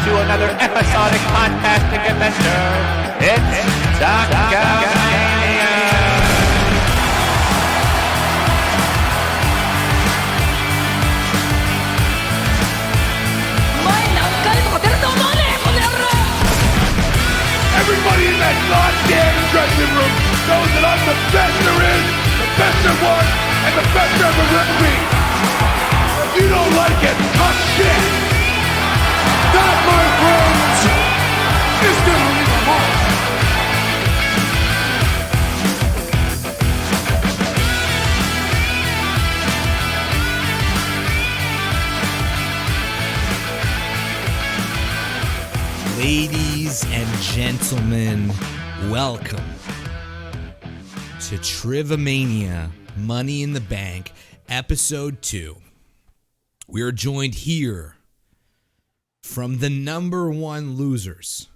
to another episodic podcasting adventure. It's Talk-A-Mania. Everybody in that goddamn dressing room knows that I'm the best there is, the best there was, and the best there ever will be. If you don't like it, tough shit. That, my friends, is gonna leave a mark. Ladies and gentlemen, welcome to Trivamania Money in the Bank, Episode 2. We are joined here from the number one losers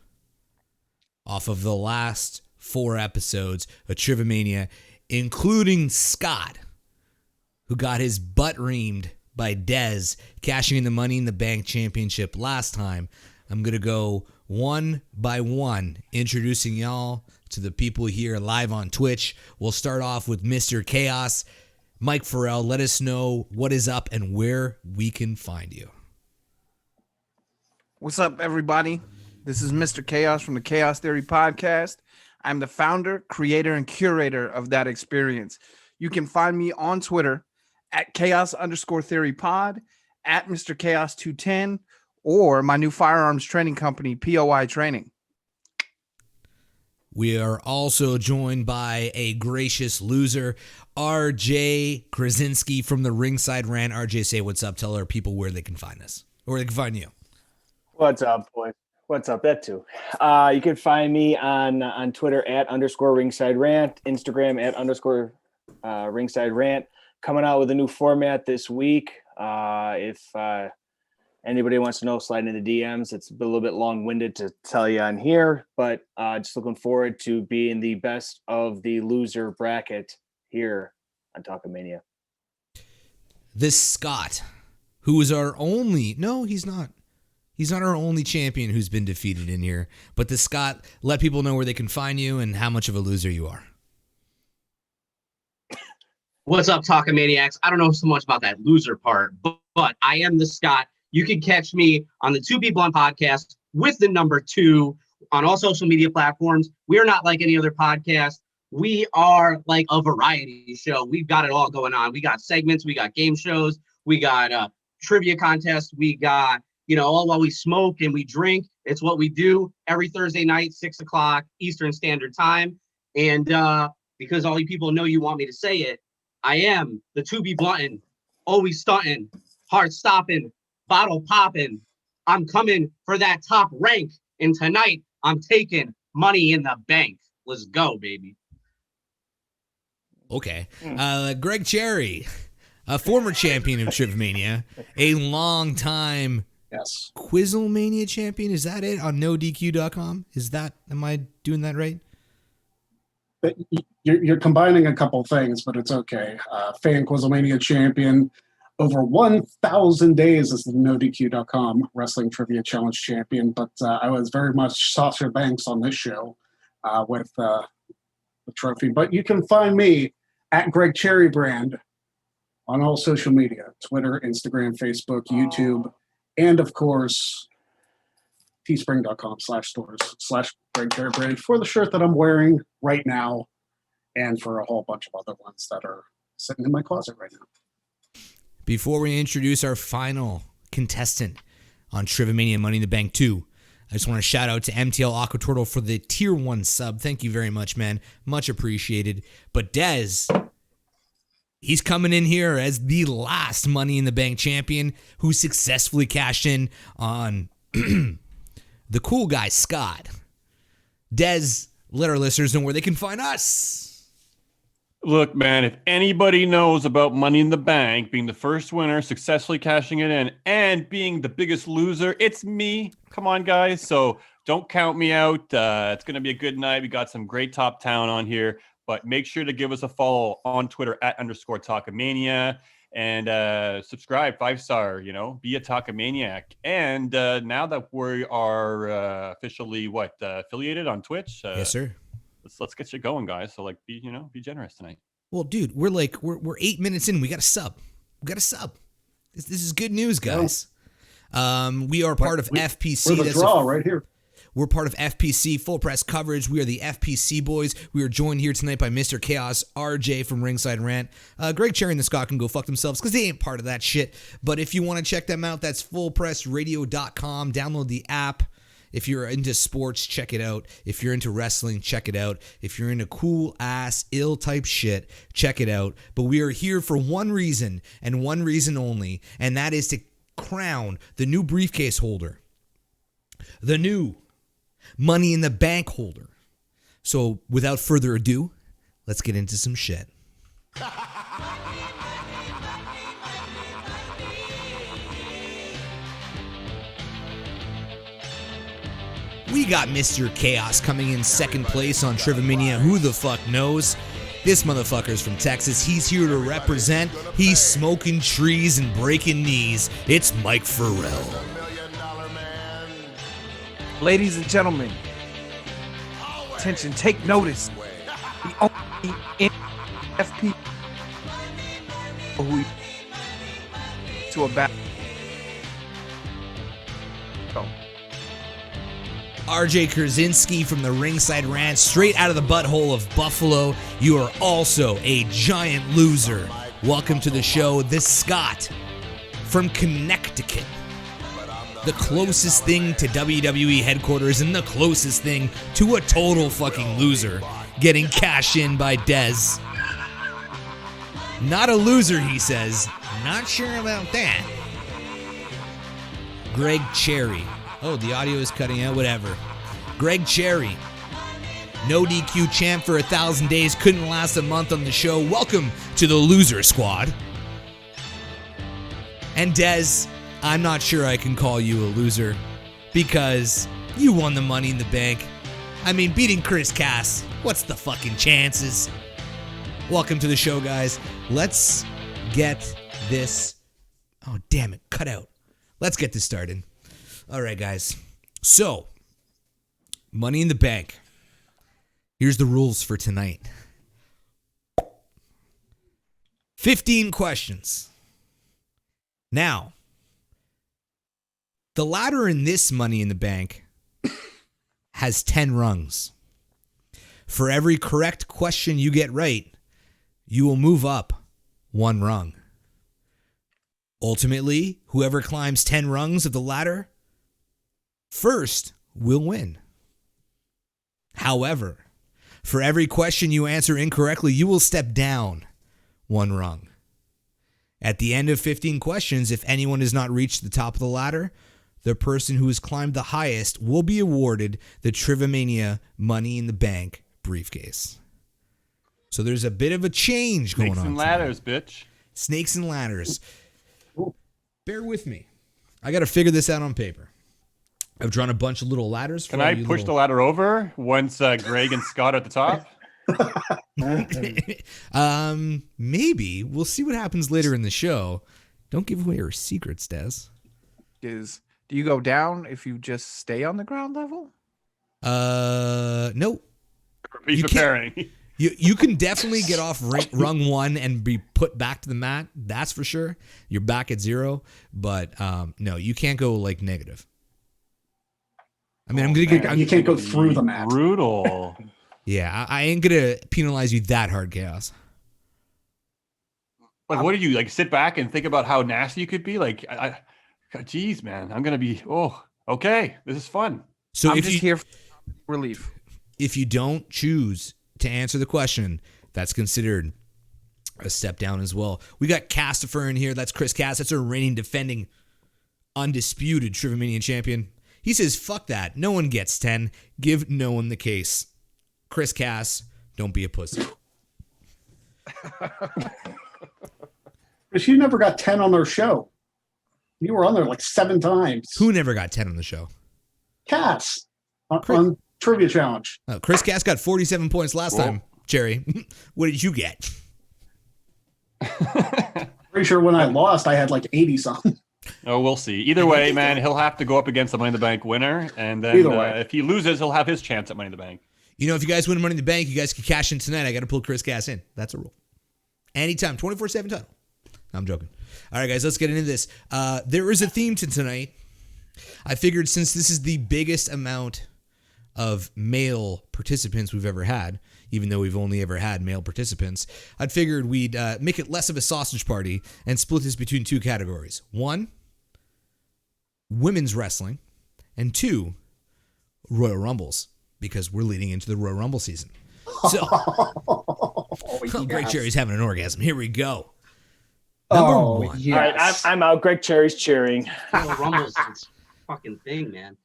off of the last 4 episodes of Trivamania, including Scott, who got his butt reamed by Dez, cashing in the Money in the Bank championship last time. I'm going to go one by one, introducing y'all to the people here live on Twitch. We'll start off with Mr. Chaos. Mike Farrell, let us know what is up and where we can find you. What's up, everybody? This is Mr. Chaos from the Chaos Theory Podcast. I'm the founder, creator, and curator of that experience. You can find me on Twitter at Chaos_Theory_Pod, at Mr. Chaos 210, or my new firearms training company, POI Training. We are also joined by a gracious loser, RJ Krasinski from the Ringside Rant. RJ, say what's up. Tell our people where they can find us, or where they can find you. What's up, boys? What's up? That too. You can find me on Twitter at _Ringside Rant, Instagram at _Ringside Rant. Coming out with a new format this week. If anybody wants to know, slide into the DMs. It's a little bit long-winded to tell you on here, but just looking forward to being the best of the loser bracket here on Talk-A-Mania. This Scott, who is our only... No, he's not. He's not our only champion who's been defeated in here. But this Scott, let people know where they can find you and how much of a loser you are. What's up, Talk-A-Maniacs? I don't know so much about that loser part, but I am the Scott. You can catch me on the 2 Be Blunt podcast with the number 2 on all social media platforms. We are not like any other podcast. We are like a variety show. We've got it all going on. We got segments. We got game shows. We got trivia contests. We got, all while we smoke and we drink. It's what we do every Thursday night, 6 o'clock Eastern Standard Time. And because all you people know you want me to say it, I am the 2 Be Bluntin', always stuntin', heart stopping, bottle popping. I'm coming for that top rank, and tonight I'm taking Money in the Bank. Let's go, baby. Okay. Greg Cherry, a former champion of Trivamania, a long-time Quizzlemania champion. Is that it? On NoDQ.com? Am I doing that right? You're combining a couple things, but it's okay. Fan Quizzlemania champion, over 1,000 days as the NoDQ.com Wrestling Trivia Challenge champion. But I was very much Sasha Banks on this show with the trophy. But you can find me at Greg Cherry Brand on all social media, Twitter, Instagram, Facebook, YouTube, and of course, teespring.com/stores/Greg Cherry Brand for the shirt that I'm wearing right now and for a whole bunch of other ones that are sitting in my closet right now. Before we introduce our final contestant on Trivamania Money in the Bank 2, I just want to shout out to MTL Aquaturtle for the Tier 1 sub. Thank you very much, man. Much appreciated. But Dez, he's coming in here as the last Money in the Bank champion who successfully cashed in on the cool guy, Scott. Dez, let our listeners know where they can find us. Look, man, if anybody knows about Money in the Bank, being the first winner, successfully cashing it in, and being the biggest loser, it's me. Come on, guys. So don't count me out. It's going to be a good night. We got some great top talent on here, but make sure to give us a follow on Twitter at _Talk-A-Mania. and subscribe, 5-star, be a Talkamaniac. And now that we are officially affiliated on Twitch, Yes, sir. let's get you going, guys. So be generous tonight. Well, dude, we're 8 minutes in. We got a sub. This is good news, guys. We are part of FPC. We're the draw right here. We're part of FPC Full Press Coverage. We are the FPC boys. We are joined here tonight by Mr. Chaos, RJ from Ringside Rant. Greg Cherry and the Scott can go fuck themselves because they ain't part of that shit. But if you want to check them out, that's fullpressradio.com. Download the app. If you're into sports, check it out. If you're into wrestling, check it out. If you're into cool ass, ill type shit, check it out. But we are here for one reason and one reason only, and that is to crown the new briefcase holder, the new Money in the Bank holder. So without further ado, let's get into some shit. We got Mr. Chaos coming in second place on Trivamania. Who the fuck knows? This motherfucker's from Texas. He's here to represent. He's smoking trees and breaking knees. It's Mike Farrell. Ladies and gentlemen, attention, take notice. The only NFP who to a battle. RJ Kurzinski from the Ringside Rant, straight out of the butthole of Buffalo. You are also a giant loser. Welcome to the show, this Scott from Connecticut. The closest thing to WWE headquarters and the closest thing to a total fucking loser. Getting cashed in by Dez. Not a loser, he says. Not sure about that. Greg Cherry. Oh, the audio is cutting out, whatever. Greg Cherry. No DQ champ for 1,000 days. Couldn't last a month on the show. Welcome to the loser squad. And Dez, I'm not sure I can call you a loser because you won the Money in the Bank. I mean, beating Chris Cass, what's the fucking chances? Welcome to the show, guys. Let's get this... Oh, damn it. Cut out. Let's get this started. All right, guys. So, Money in the Bank. Here's the rules for tonight. 15 questions. Now, the ladder in this Money in the Bank has 10 rungs. For every correct question you get right, you will move up one rung. Ultimately, whoever climbs 10 rungs of the ladder first will win. However, for every question you answer incorrectly, you will step down one rung. At the end of 15 questions, if anyone has not reached the top of the ladder, the person who has climbed the highest will be awarded the Trivamania Money in the Bank briefcase. So there's a bit of a change going on. Snakes and ladders, bitch. Snakes and ladders. Bear with me. I got to figure this out on paper. I've drawn a bunch of little ladders. Can I push the ladder over once Greg and Scott are at the top? Maybe. We'll see what happens later in the show. Don't give away your secrets, Des. Do you go down if you just stay on the ground level? No. Be preparing. You can definitely get off rung one and be put back to the mat. That's for sure. You're back at 0, but no, you can't go like negative. I mean, You can't go through the mat. Brutal. Yeah, I ain't gonna penalize you that hard, Chaos. Like, what do you like? Sit back and think about how nasty you could be. Like, geez, man, I'm gonna be. Oh, okay, this is fun. So I'm just here for relief. If you don't choose to answer the question, that's considered a step down as well. We got Castifer in here. That's Chris Cass. That's our reigning, defending, undisputed Trivamanian champion. He says, fuck that. No one gets 10. Give no one the case. Chris Cass, don't be a pussy. Because you never got 10 on their show. You were on there like 7 times. Who never got 10 on the show? Cass on Trivia Challenge. Chris Cass got 47 points last time, Jerry. What did you get? pretty sure when I lost, I had like 80 something. Oh, we'll see. Either way, man, he'll have to go up against the Money in the Bank winner, and then Either way. if he loses, he'll have his chance at Money in the Bank. You know, if you guys win Money in the Bank, you guys can cash in tonight. I got to pull Chris Cass in. That's a rule. Anytime, 24/7 title. I'm joking. All right, guys, let's get into this. There is a theme to tonight. I figured since this is the biggest amount of male participants we've ever had, even though we've only ever had male participants, I'd figured we'd make it less of a sausage party and split this between two categories. One, women's wrestling, and two, Royal Rumbles, because we're leading into the Royal Rumble season. So, Greg Cherry's having an orgasm. Here we go. Number one. All right, I'm out. Greg Cherry's cheering. Royal Rumble's this fucking thing, man.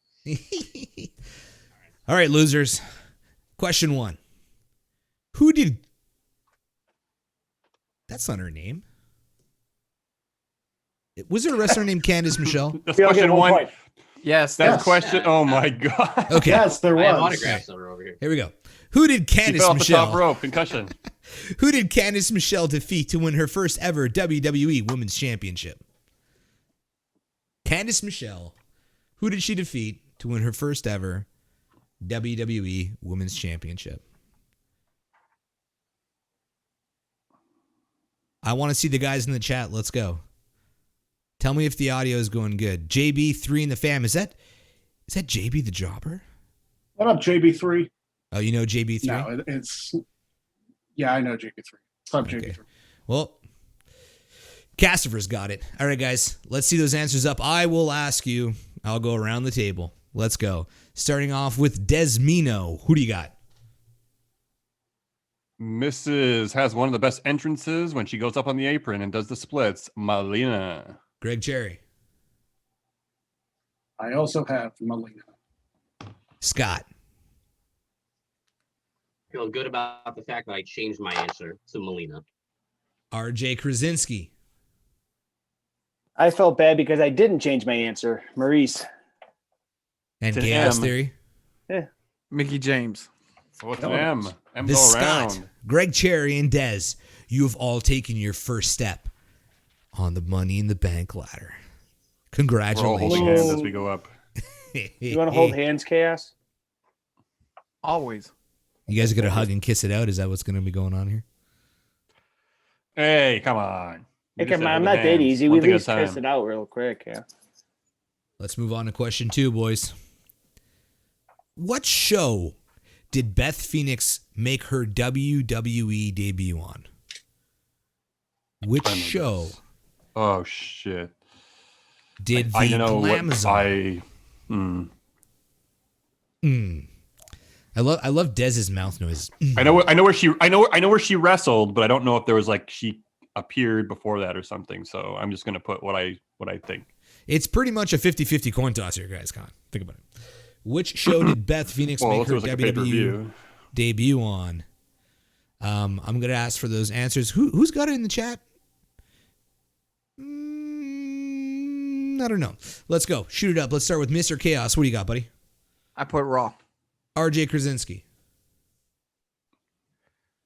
All right, losers. Question one. Who did... That's not her name. Was there a wrestler named Candice Michelle? That's We all get question 1 one. point. Yes, That's Yes. question. Oh my god. Okay, Yes, there I have was. autographs over here. here we go. Who did She Candice fell off the top Michelle... rope. Concussion. Who did Candice Michelle defeat to win her first ever WWE Women's Championship? Candice Michelle. Who did she defeat to win her first ever WWE Women's Championship? I want to see the guys in the chat. Let's go. Tell me if the audio is going good. JB3 in the fam. Is that JB the Jobber? What up, JB3? Oh, you know JB3? No, it's... Yeah, I know JB3. What's up, JB3? Well, Cassifer's got it. All right, guys, let's see those answers up. I will ask you. I'll go around the table. Let's go. Starting off with Desmino. Who do you got? Mrs. has one of the best entrances when she goes up on the apron and does the splits. Melina. Greg Cherry. I also have Melina. Scott. Feel good about the fact that I changed my answer to Melina. RJ Krasinski. I felt bad because I didn't change my answer. Maurice. And It's an Chaos M. Theory. Mickey James. So what's an M? M's This all Scott, around. Greg Cherry, and Dez. You have all taken your first step on the Money in the Bank ladder. We're all Congratulations. holding hands as we go up. You want to hold hands, Chaos? Always. You guys are going to hug and kiss it out? Is that what's going to be going on here? Hey, come on. Hey, You just come said on, I'm hold not that hands. easy. One We thing at at least a kiss time. it out real quick, yeah. Let's move on to question 2, boys. What show did Beth Phoenix make her WWE debut on? Which I know show this. Oh shit. did the I know what Glamazon? I love Dez's mouth noise. I know where she wrestled, but I don't know if there was like she appeared before that or something. So I'm just gonna put what I think. It's pretty much a 50-50 coin toss here, guys. Come on, think about it. Which show did Beth Phoenix Well, make if it her was like a WWE pay-per-view. debut on? I'm gonna ask for those answers. Who's got it in the chat? I don't know. Let's go. Shoot it up. Let's start with Mr. Chaos. What do you got, buddy? I put Raw. RJ Krasinski.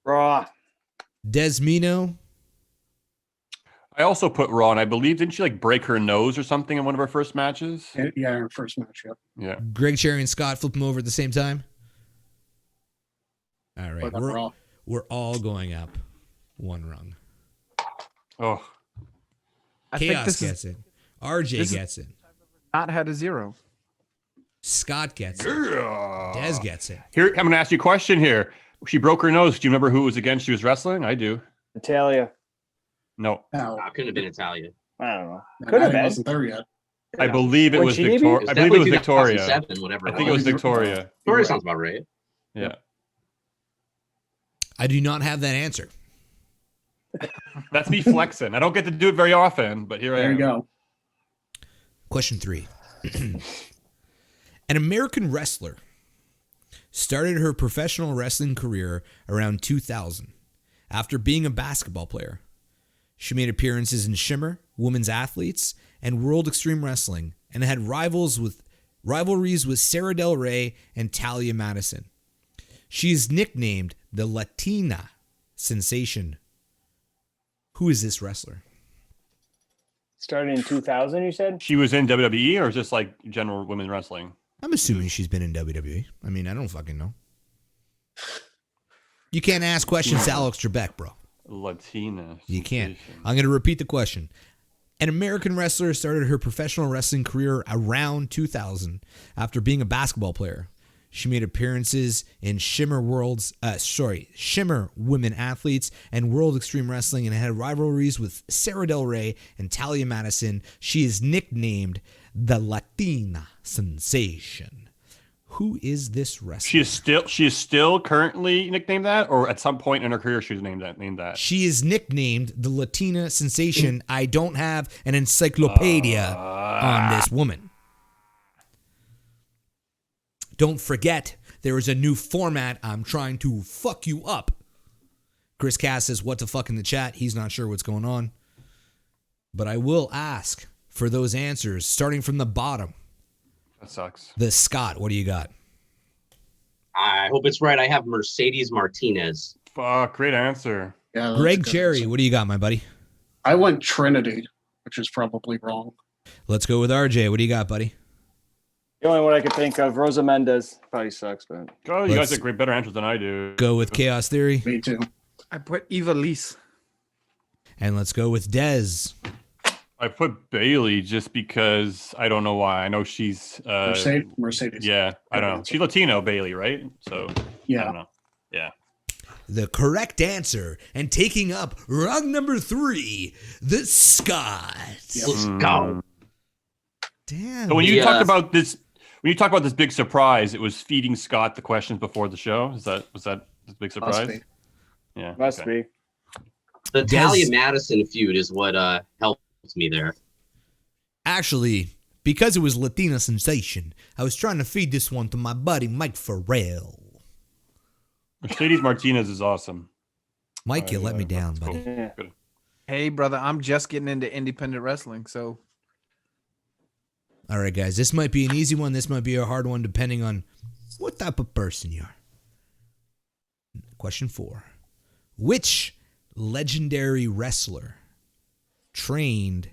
Raw. Desmino. I also put Raw, and I believe didn't she like break her nose or something in one of her first matches? Yeah, our first match, yep. Yeah. Greg Cherry and Scott flip them over at the same time. All right. What about Raw? We're all going up one rung. Oh, I think Chaos this gets is it. RJ this is- gets it. not had a 0. Scott gets it. yeah. Dez gets it. Here, I'm gonna ask you a question here. She broke her nose. Do you remember who it was against she was wrestling? I do. Natalia. No. No, Couldn't have been Italia. I don't know. no, Could have I been. wasn't there yet. I believe it When was she debuted? Victoria. It I believe it was Victoria. 2007, whatever. I think it was Victoria. Victoria sounds about right. Yeah. I do not have that answer. That's me flexing. I don't get to do it very often, but here I There am. you go. Question 3. An American wrestler started her professional wrestling career around 2000 after being a basketball player. She made appearances in Shimmer, Women's Athletes, and World Extreme Wrestling, and had rivalries with Sarah Del Rey and Talia Madison. She is nicknamed the Latina Sensation. Who is this wrestler? Started in 2000, you said? She was in WWE or just like general women's wrestling? I'm assuming she's been in WWE. I mean, I don't fucking know. You can't ask questions to Alex Trebek, bro. Latina. You can't. sensation. I'm going to repeat the question. An American wrestler started her professional wrestling career around 2000 after being a basketball player. She made appearances in Shimmer Women Athletes and World Extreme Wrestling and had rivalries with Sarah Del Rey and Talia Madison. She is nicknamed the Latina Sensation. Who is this wrestler? She is still currently nicknamed that, or at some point in her career she was named that. She is nicknamed the Latina Sensation. I don't have an encyclopedia on this woman. Don't forget, there is a new format. I'm trying to fuck you up. Chris Cass says, what the fuck in the chat? He's not sure what's going on. But I will ask for those answers, starting from the bottom. That sucks. The Scott, what do you got? I hope it's right. I have Mercedes Martinez. Fuck, great answer. Yeah, that's a Greg good Cherry, answer. what do you got, my buddy? I went Trinity, which is probably wrong. Let's go with RJ. What do you got, buddy? The only one I could think of, Rosa Mendez. Probably sucks, but Oh, you Let's- guys have better answers than I do. Go with Chaos Theory. Me too. I put Eva Lise. And let's go with Dez. I put Bailey just because I don't know why. I know she's Mercedes. Yeah, I don't know. She's Latino, Bailey, right? So I Yeah. don't know. Yeah. The correct answer, and taking up rung number 3, the Scott. Let's go. Damn. So when you Yeah. talked about this, big surprise, it was feeding Scott the questions before the show. Was that the big surprise? be. Yeah, must okay. be. The Des- Talia Madison feud is what helped me there. Actually, because it was Latina Sensation, I was trying to feed this one to my buddy Mike Farrell. Mercedes Martinez is awesome. Mike, you let me down, That's buddy. cool. Yeah. Good. Hey, brother, I'm just getting into independent wrestling, so All right, guys, this might be an easy one. This might be a hard one, depending on what type of person you are. Question 4. Which legendary wrestler trained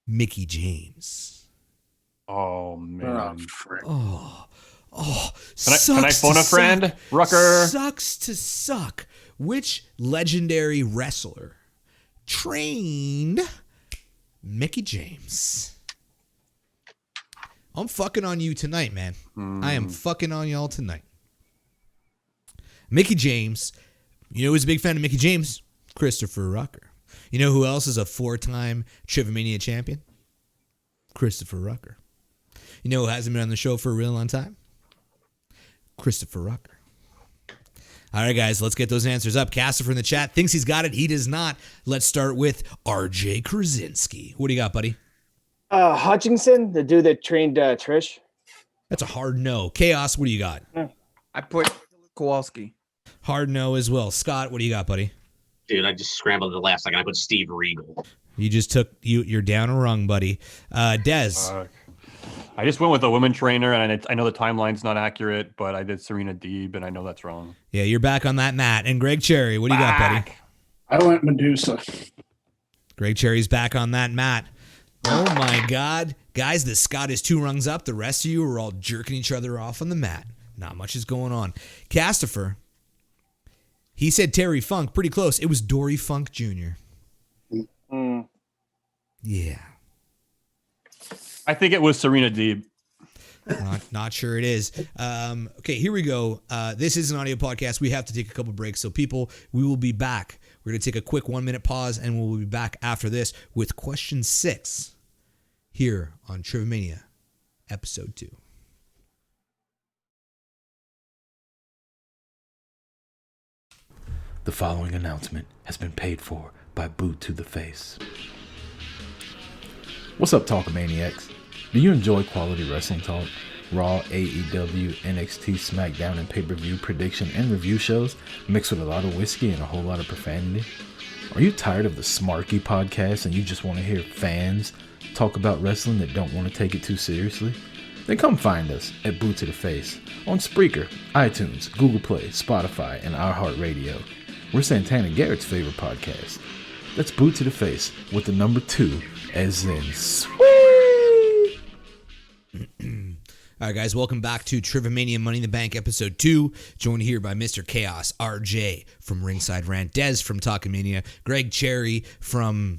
Mickey James? Oh Oh, man. frick. Oh, Can I sucks phone to a friend? suck. Rucker. Sucks to suck. Which legendary wrestler trained Mickey James? I'm fucking on you tonight, man. I am fucking on y'all tonight. Mickey James. You know who's a big fan of Mickey James? Christopher Rucker. You know who else is a 4-time Trivamania champion? Christopher Rucker. You know who hasn't been on the show for a real long time? Christopher Rucker. All right, guys, let's get those answers up. Casper in the chat thinks he's got it. He does not. Let's start with RJ Krasinski. What do you got, buddy? Hutchinson, the dude that trained Trish. That's a hard no. Chaos, what do you got? I put Kowalski. Hard no as well. Scott, what do you got, buddy? Dude, I just scrambled at the last second. I put Steve Regal. You just took you're down a rung, buddy. Dez. Fuck. I just went with a women trainer, and I know the timeline's not accurate, but I did Serena Deeb, and I know that's wrong. Yeah, you're back on that mat. And Greg Cherry, what do you got, buddy? I went Medusa. Greg Cherry's back on that mat. Oh my God. Guys, the Scott is 2 rungs up. The rest of you are all jerking each other off on the mat. Not much is going on. Castifer, he said Terry Funk. Pretty close. It was Dory Funk Jr. Mm. Yeah. I think it was Serena Deeb. Not sure it is. Okay, here we go. This is an audio podcast. We have to take a couple breaks. So, people, we will be back. We're going to take a quick 1-minute pause, and we'll be back after this with question 6 here on Trivamania, episode 2. The following announcement has been paid for by Boot to the Face. What's up, Talkamaniacs? Do you enjoy quality wrestling talk? Raw, AEW, NXT, SmackDown, and pay-per-view prediction and review shows mixed with a lot of whiskey and a whole lot of profanity? Are you tired of the Smarky podcast and you just want to hear fans talk about wrestling that don't want to take it too seriously? Then come find us at Boot to the Face on Spreaker, iTunes, Google Play, Spotify, and iHeartRadio. We're Santana Garrett's favorite podcast. Let's boot to the face with the number 2, as in sweet. All right, guys, welcome back to Trivamania Money in the Bank, episode 2. Joined here by Mr. Chaos, RJ from Ringside Rant, Dez from Talkamania, Greg Cherry from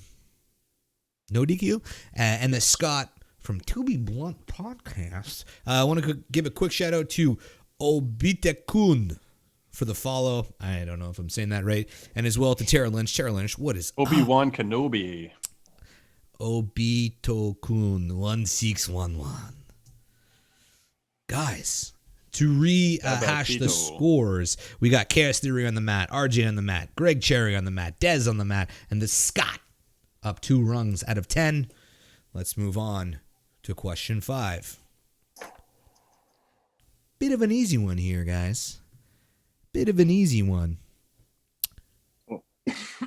No DQ, and the Scott from To Be Blunt Podcast. I want to give a quick shout out to Obitekun for the follow. I don't know if I'm saying that right. And as well to Tara Lynch. Tara Lynch, what is Obi-Wan Kenobi. Obitokun 1611. Guys, to rehash the scores, we got Chaos Theory on the mat, RJ on the mat, Greg Cherry on the mat, Dez on the mat, and the Scott up 2 rungs out of 10. Let's move on to question 5. Bit of an easy one here, guys. Bit of an easy one.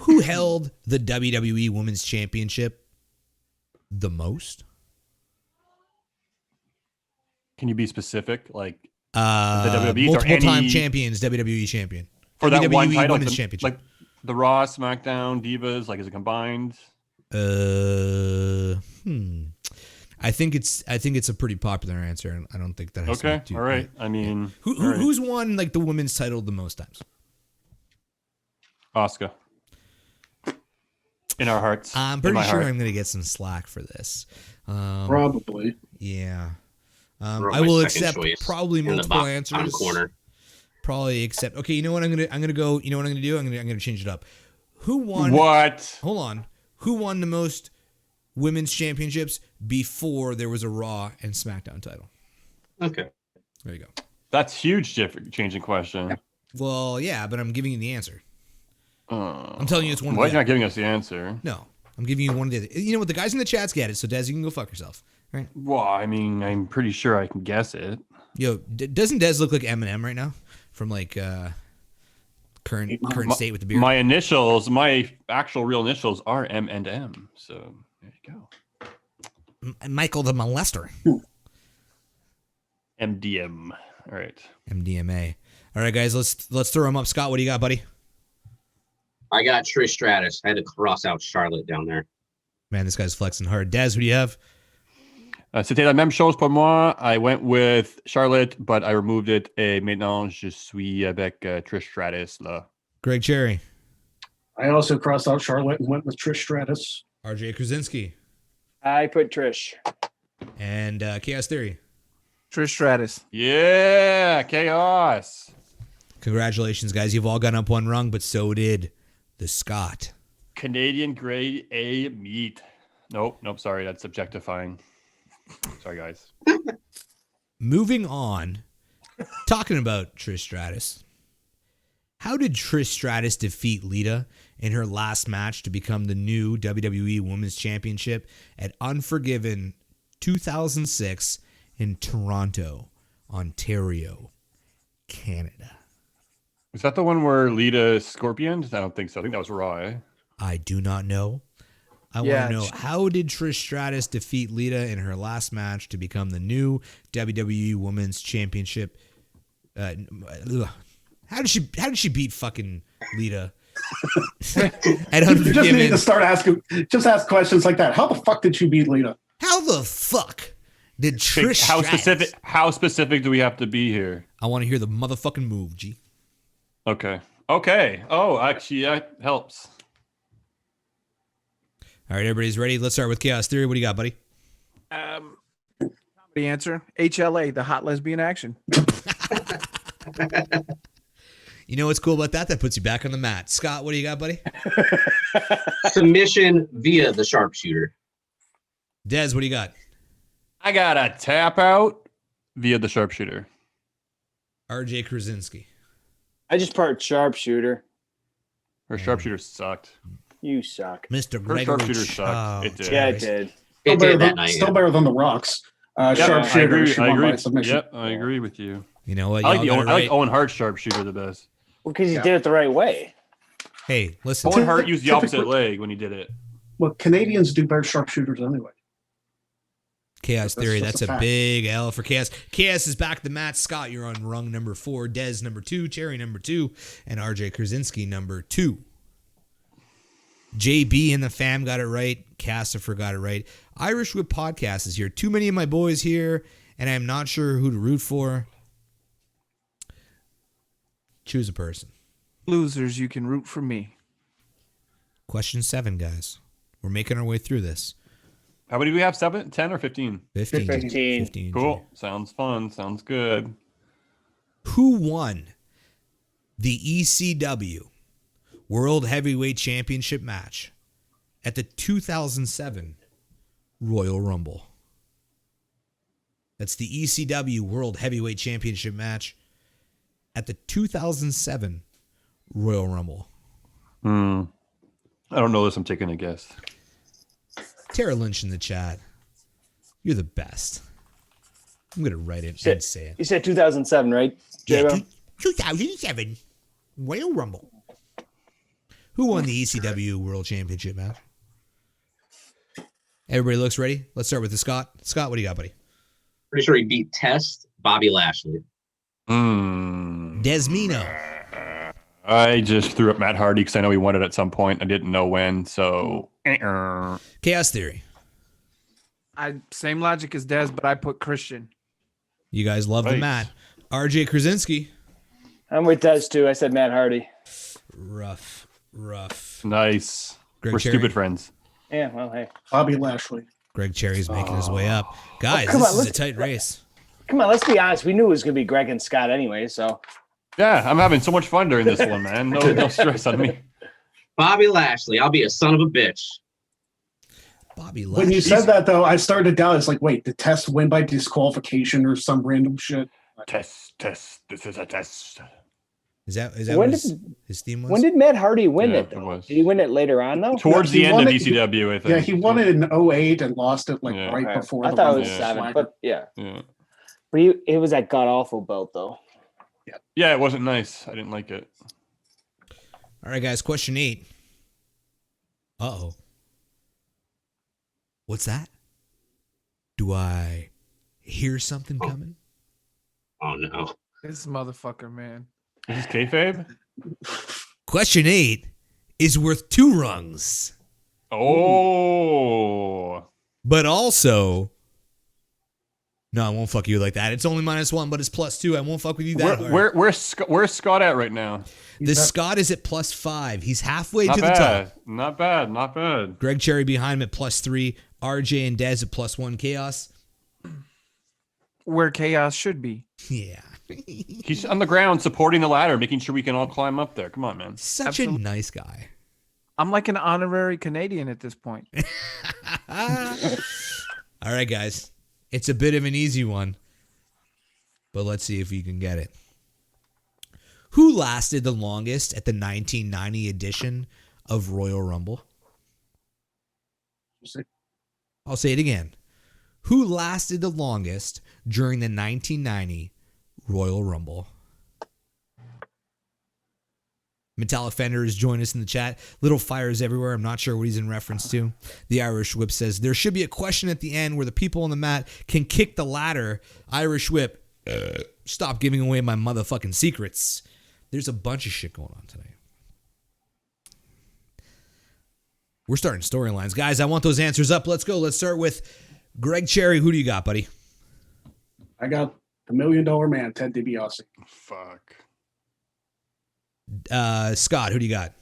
Who held the WWE Women's Championship the most? Can you be specific? Like the WWE multiple time champions, WWE champion for that WWE one title, Women's Championship. like the Raw, SmackDown, Divas. Like, is it combined? I think it's a pretty popular answer, and I don't think that has to Okay, be all right. I mean, who's won like the women's title the most times? Asuka. In our hearts. I'm pretty sure I'm gonna get some slack for this. Probably. Yeah. Wrote I my will second accept choice probably in the multiple bottom answers. corner. Probably accept. Okay, you know what I'm gonna go. You know what I'm gonna do? I'm gonna change it up. Who won? What? Hold on. Who won the most women's championships before there was a Raw and SmackDown title? Okay. There you go. That's huge. Changing question. Well, yeah, but I'm giving you the answer. I'm telling you, it's one. Why are of you the not giving us the answer? No, I'm giving you one of the other. You know what? The guys in the chats get it. So Dez, you can go fuck yourself. Right? Well, I mean, I'm pretty sure I can guess it. Yo, doesn't Dez look like Eminem right now from like current state with the beard? My initials, my actual real initials are M and M. So there you go. Michael the Molester. MDM. All right. MDMA. All right, guys, let's throw him up. Scott, what do you got, buddy? I got Trish Stratus. I had to cross out Charlotte down there. Man, this guy's flexing hard. Dez, what do you have? C'était la même chose pour moi. I went with Charlotte, but I removed it. Et maintenant, je suis avec Trish Stratus là. Greg Cherry. I also crossed out Charlotte and went with Trish Stratus. RJ Krasinski. I put Trish. And Chaos Theory. Trish Stratus. Yeah, chaos. Congratulations, guys. You've all gone up 1 rung, but so did the Scott. Canadian grade A meat. Nope. Sorry, that's objectifying. Sorry, guys. Moving on, talking about Trish Stratus. How did Trish Stratus defeat Lita in her last match to become the new WWE Women's Championship at Unforgiven 2006 in Toronto, Ontario, Canada? Was that the one where Lita scorpioned? I don't think so. I think that was Raw. Eh? I do not know. I want to know, how did Trish Stratus defeat Lita in her last match to become the new WWE Women's Championship? How did she beat fucking Lita? At Unforgiven? You just need to start asking. Just ask questions like that. How the fuck did you beat Lita? How the fuck did Trish? How specific do we have to be here? I want to hear the motherfucking move, G. Okay. Oh, actually, that helps. All right, everybody's ready. Let's start with Chaos Theory. What do you got, buddy? The answer: HLA, the hot lesbian action. You know what's cool about that? That puts you back on the mat. Scott, what do you got, buddy? Submission via the sharpshooter. Dez, what do you got? I got a tap out via the sharpshooter. RJ Krasinski. I just part sharpshooter. Her sharpshooter sucked. You suck. Mr. Her Gregory. sharpshooter sucked. It did. Yeah, it did. Still It better did that night. Still better than the Rocks. Sharpshooter. She won by submission. Yep, I agree with you. You know what? I like, Y'all got it right. Owen Hart's sharpshooter the best. Well, because he did it the right way. Hey, listen. Owen Hart used the opposite leg when he did it. Well, Canadians do better sharpshooters anyway. Chaos Theory. That's a fact. big L for Chaos. Chaos is back to the mat. Scott, you're on rung number 4. Dez number 2. Cherry number 2. And RJ Krasinski number 2. JB and the fam got it right. Cassifer got it right. Irish Whip Podcast is here. Too many of my boys here, and I'm not sure who to root for. Choose a person. Losers, you can root for me. Question 7, guys. We're making our way through this. How many do we have? 7, 10, or 15? 15. 15. Cool. Sounds fun. Sounds good. Who won the ECW World Heavyweight Championship match at the 2007 Royal Rumble? That's the ECW World Heavyweight Championship match at the 2007 Royal Rumble. I don't know this. I'm taking a guess. Tara Lynch in the chat. You're the best. I'm going to write it and say it. You said 2007, right? Yeah, J-Bo? 2007 Royal Rumble. Who won the ECW World Championship match? Everybody looks ready. Let's start with the Scott. Scott, what do you got, buddy? Pretty sure he beat Test Bobby Lashley. Desmino. I just threw up Matt Hardy because I know he won it at some point. I didn't know when, so. Chaos Theory. Same logic as Dez, but I put Christian. You guys love the Matt. RJ Krasinski. I'm with Des too. I said Matt Hardy. Rough. Nice. Greg We're Cherry. stupid friends. Yeah, well, hey. Bobby Lashley. Greg Cherry's making his way up. Guys, come this on, is a let's- tight race. Come on, let's be honest. We knew it was going to be Greg and Scott anyway, so. Yeah, I'm having so much fun during this one, man. No stress on me. Bobby Lashley. I'll be a son of a bitch. Bobby Lashley. When you said that, though, I started to doubt. It's like, wait, did Test win by disqualification or some random shit? Test. This is a test. Is that When what did- his theme was? When did Matt Hardy win Yeah, it, though? it was. Did he win it later on, though? Towards he the end won of it- ECW, I think. Yeah, he won it in 08 and lost it like Yeah. right Okay. before. I the thought it Rumble was Yeah. 7, Swagger. but yeah. Yeah. But it was that god-awful belt, though. Yeah, it wasn't nice. I didn't like it. All right, guys. Question 8. Uh-oh. What's that? Do I hear something coming? Oh, no. This motherfucker, man. Is this kayfabe? Question 8 is worth 2 rungs, Oh. but also... No, I won't fuck you like that. It's only -1, but it's +2. I won't fuck with you that hard. Where's Scott at right now? The Scott is at +5. He's halfway Not to the bad. top. Not bad. Not bad. Greg Cherry behind him at +3. RJ and Dez at +1. Chaos. Where chaos should be. Yeah. He's on the ground supporting the ladder, making sure we can all climb up there. Come on, man. Such Absolutely. a nice guy. I'm like an honorary Canadian at this point. All right, guys. It's a bit of an easy one, but let's see if you can get it. Who lasted the longest at the 1990 edition of Royal Rumble? I'll say it again. Who lasted the longest during the 1990 Royal Rumble? Metallic Fender has joined us in the chat. Little fires everywhere. I'm not sure what he's in reference to. The Irish Whip says, there should be a question at the end where the people on the mat can kick the ladder. Irish Whip, stop giving away my motherfucking secrets. There's a bunch of shit going on today. We're starting storylines. Guys, I want those answers up. Let's go. Let's start with Greg Cherry. Who do you got, buddy? I got the $1 Million Man, Ted DiBiase. Fuck. Scott, who do you got?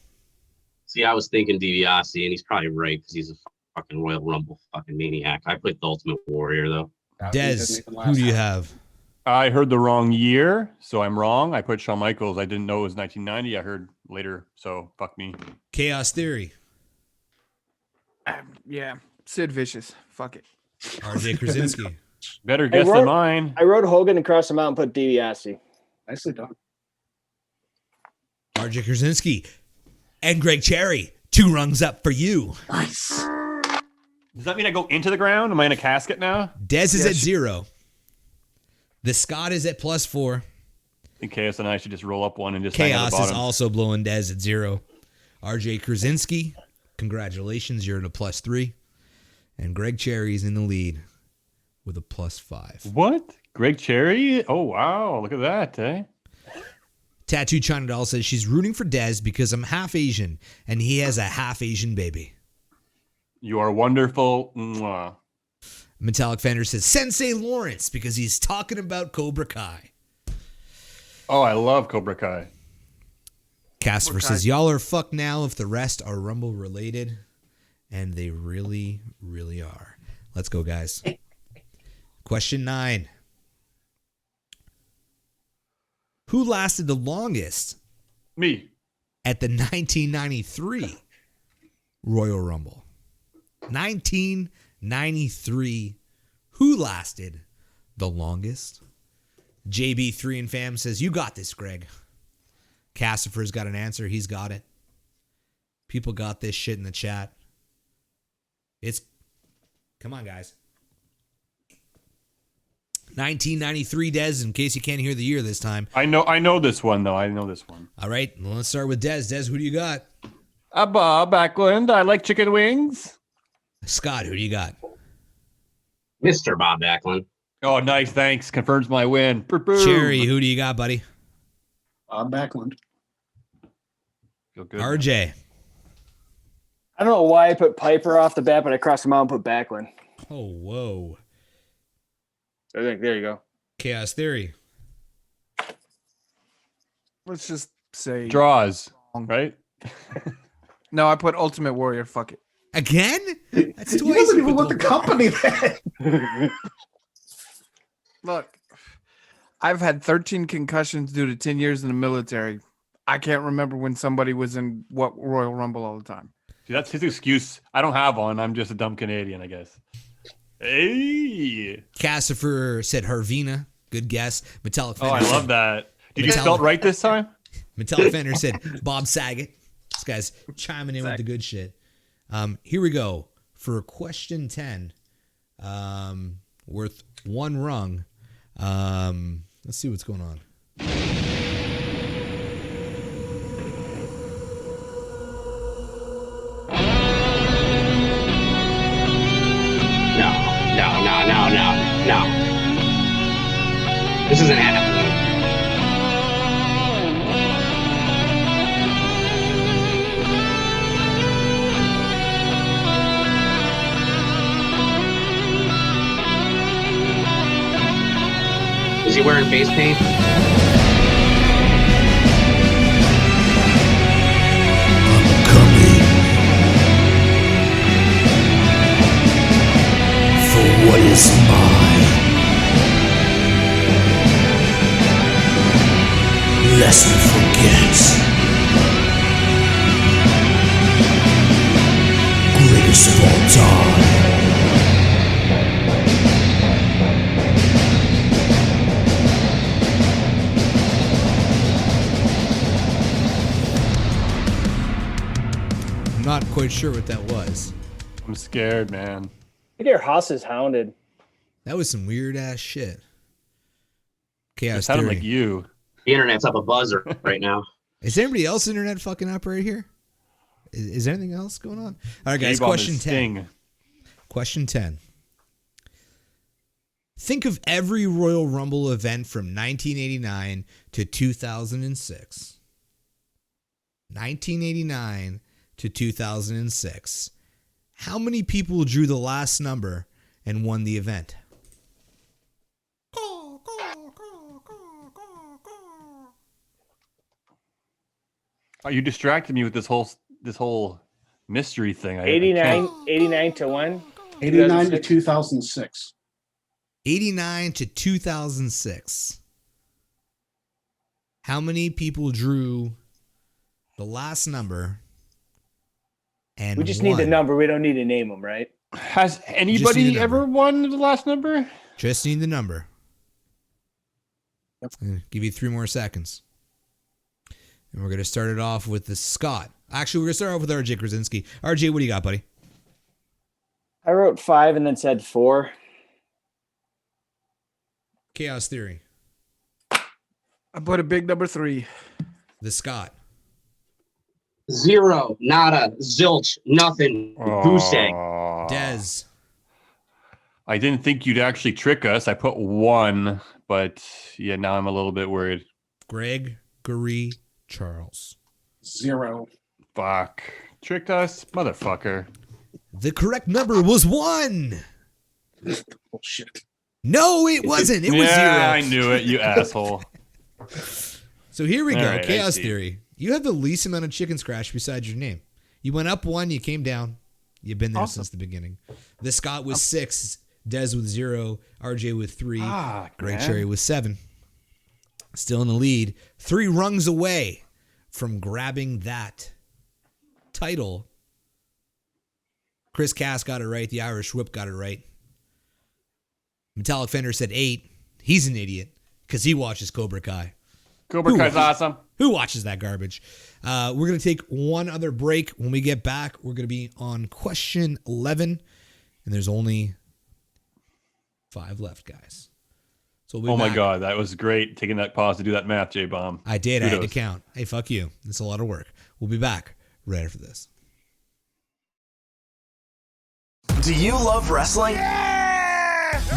See, I was thinking DiBiase, and he's probably right because he's a fucking Royal Rumble fucking maniac. I put the Ultimate Warrior, though. Dez, who do you have? I heard the wrong year, so I'm wrong. I put Shawn Michaels. I didn't know it was 1990. I heard later, so fuck me. Chaos Theory. Yeah. Sid Vicious. Fuck it. RJ Krasinski. Better guess than mine. I rode Hogan across the mountain and put DiBiase. Nicely done. RJ Krasinski. And Greg Cherry. 2 rungs up for you. Nice. Does that mean I go into the ground? Am I in a casket now? Dez is at 0. The Scott is at +4. I think Chaos and I should just roll up one and just hang at the Chaos is bottom. also blowing Dez at 0. RJ Krasinski, congratulations, you're at a +3. And Greg Cherry's in the lead with a +5. What? Greg Cherry? Oh, wow. Look at that, eh? Tattoo China Doll says she's rooting for Dez because I'm half Asian and he has a half Asian baby. You are wonderful. Mwah. Metallic Fender says Sensei Lawrence because he's talking about Cobra Kai. Oh, I love Cobra Kai. Casper says y'all are fucked now if the rest are Rumble related. And they really, really are. Let's go, guys. Question 9. Who lasted the longest? Me. At the 1993 Royal Rumble. 1993. Who lasted the longest? JB3 and Fam says, you got this, Greg. Cassifer's got an answer. He's got it. People got this shit in the chat. Come on, guys. 1993, Dez, in case you can't hear the year this time. I know this one, though. I know this one. All right, well, let's start with Dez. Dez, who do you got? Bob Backlund. I like chicken wings. Scott, who do you got? Mr. Bob Backlund. Oh, nice. Thanks. Confirms my win. Boom. Cherry, who do you got, buddy? Backlund. Feel good. RJ. I don't know why I put Piper off the bat, but I crossed him out and put Backlund. Oh, whoa. I think there you go. Chaos Theory. Let's just say Draws, right? No, I put Ultimate Warrior. Fuck it. Again? That's He twice. doesn't you even put want the company then. Look, I've had 13 concussions due to 10 years in the military. I can't remember when somebody was in what Royal Rumble all the time. See, that's his excuse. I don't have one. I'm just a dumb Canadian, I guess. Hey. Cassifer said Harvina. Good guess. Metallic Oh, Fender I said- love that. Did you Metallic- spell it right this time? Metallic Fender said Bob Saget. This guy's chiming in with the good shit. Here we go for question 10. Worth one rung. Let's see what's going on. No. This isn't happening. Is he wearing face paint? What is mine? Lest we forget. Greatest of all time. I'm not quite sure what that was. I'm scared, man. I think your house is hounded. That was some weird ass shit. It Chaos sounded Theory. like you. The internet's up a buzzer right now. Is anybody else internet fucking up right here? Is anything else going on? All right, guys. Gabe on Question his 10. sting. Question 10. Think of every Royal Rumble event from 1989 to 2006. 1989 to 2006. How many people drew the last number and won the event? Oh, you distracted me with this whole mystery thing. I 89 to 1. 89 to 2006. 89 to 2006. How many people drew the last number and We just won? need the number. We don't need to name them, right? Has need anybody the ever won the last number? Just need the number. Give you 3 more seconds. And we're going to start it off with the Scott. Actually, we're going to start off with RJ Krasinski. RJ, what do you got, buddy? I wrote 5 and then said 4. Chaos Theory. I put a big number 3. The Scott. 0, nada, zilch, nothing, goose egg. Dez. I didn't think you'd actually trick us. I put 1, but yeah, now I'm a little bit worried. Greg. Gregory Charles? 0. Fuck. Tricked us, motherfucker. The correct number was 1. Bullshit. No, it wasn't. It was 0. Yeah, I knew it, you asshole. So here we All go. right, I Chaos see. Theory. You have the least amount of chicken scratch besides your name. You went up 1, you came down. You've been there since the beginning. The Scott was 6, Dez with 0, RJ with 3, Greg man. Cherry with 7. Still in the lead. 3 rungs away from grabbing that title. Chris Cass got it right. The Irish Whip got it right. Metallic Fender said 8. He's an idiot because he watches Cobra Kai. Cobra Kai's awesome. Who watches that garbage? We're going to take one other break. When we get back, we're going to be on question 11. And there's only 5 left, guys. So we'll be My back. God, that was great taking that pause to do that math, J-Bomb. I did. I had to Kudos. count. Hey, fuck you. It's a lot of work. We'll be back right after this. Do you love wrestling?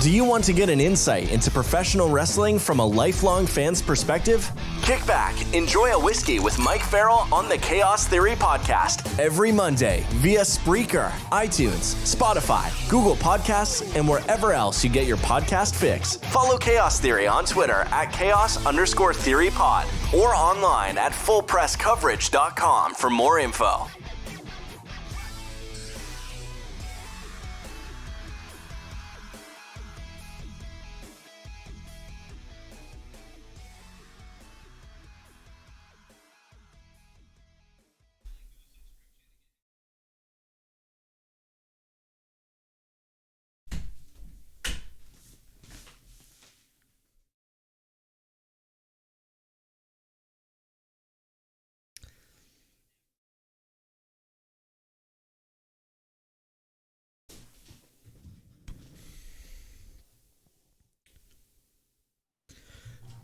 Do you want to get an insight into professional wrestling from a lifelong fan's perspective? Kick back, enjoy a whiskey with Mike Farrell on the Chaos Theory podcast every Monday via Spreaker, iTunes, Spotify, Google Podcasts, and wherever else you get your podcast fix. Follow Chaos Theory on Twitter at chaos_theorypod or online at fullpresscoverage.com for more info.